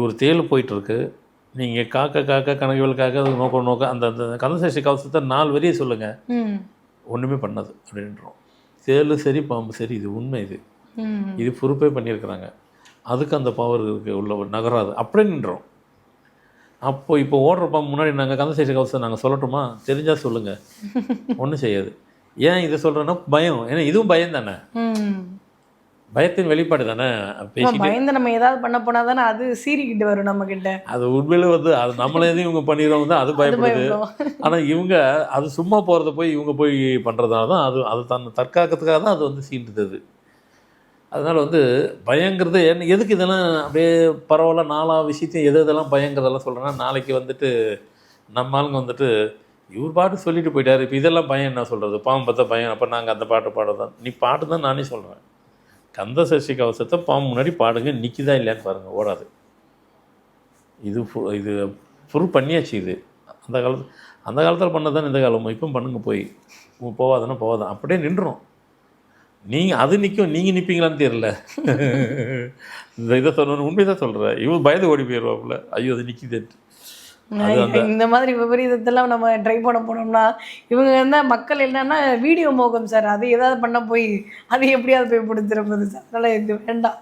ஒரு தேள் போயிட்டுருக்கு, நீங்கள் காக்க காக்க கணக்குகள் காக்க அது நோக்க நோக்க அந்த அந்த கந்தசஷ்டி கவசத்தை 4 வரியை சொல்லுங்கள், ஒன்றுமே பண்ணாது அப்படின்றோம். தேள் சரி பாம்பு சரி, இது உண்மை. இது பொறுப்பே பண்ணியிருக்கிறாங்க. அதுக்கு அந்த பவர் இருக்குது, உள்ள நகராது, அப்படியே நின்றோம். அப்போது இப்போ ஓடுறப்ப முன்னாடி நாங்கள் கந்தசஷ்டி கவசத்தை நாங்கள் சொல்லட்டுமா? தெரிஞ்சால் சொல்லுங்கள், ஒன்றும் செய்யாது. ஏன் இதை சொல்கிறேன்னா பயம். ஏன்னா இதுவும் பயம் தானே, பயத்தின் வெளிப்பாடு தானே. பயந்து நம்ம ஏதாவது பண்ண போனால் தானே அது சீறிக்கிட்டு வரும் நம்மக்கிட்ட. அது உண்மையிலே அது நம்மளே எதையும் இவங்க பண்ணிடுறவங்க தான் அது பயப்படுது. ஆனால் இவங்க அது சும்மா போகிறத போய் இவங்க போய் பண்ணுறதுனால தான் அது தற்காக்கிறதுக்காக தான் அது சீண்டுது. அதனால் பயங்கிறது எதுக்கு இதெல்லாம் அப்படியே பரவாயில்ல, 4 விஷயத்தையும் எதெல்லாம் பயங்கிறதெல்லாம் சொல்கிறேன்னா, நாளைக்கு நம்ம ஆளுங்க இவர் பாட்டு சொல்லிட்டு போயிட்டார், இப்போ இதெல்லாம் பயம் என்ன சொல்கிறது, பாம்பு பார்த்தா பயம், அப்போ நாங்கள் அந்த பாட்டு பாடுறதான். நீ பாட்டு தான் நானே சொல்கிறேன். கந்தசஷ்டி கவசத்தை பாம்பு முன்னாடி பாடுங்க, நிற்கிதா இல்லையான்னு பாருங்கள், ஓடாது. இது ப்ரூவ் பண்ணியாச்சு. இது அந்த காலத்தில் பண்ணதான் இந்த காலம், இப்போ பண்ணுங்க, போய் போவாதுன்னா போவாதான், அப்படியே நின்றுடும். நீங்கள் அது நிற்கும், நீங்கள் நிற்பீங்களான்னு தெரியல. இந்த இதை சொல்லணும், உண்மை தான் சொல்கிறேன். இவன் பயந்து ஓடி போயிடுவாப்புல, ஐயோ அது நிற்கிதுன்ட்டு. இந்த மாதிரி விபரீதத்தெல்லாம் நம்ம ட்ரை பண்ண போனோம்னா இவங்க மக்கள் என்னன்னா வீடியோ மோகம் சார், அது ஏதாவது பண்ண போய் அது எப்படியாவது போய் பிடிச்சிட போகுது சார். அதனால் இது வேண்டாம்.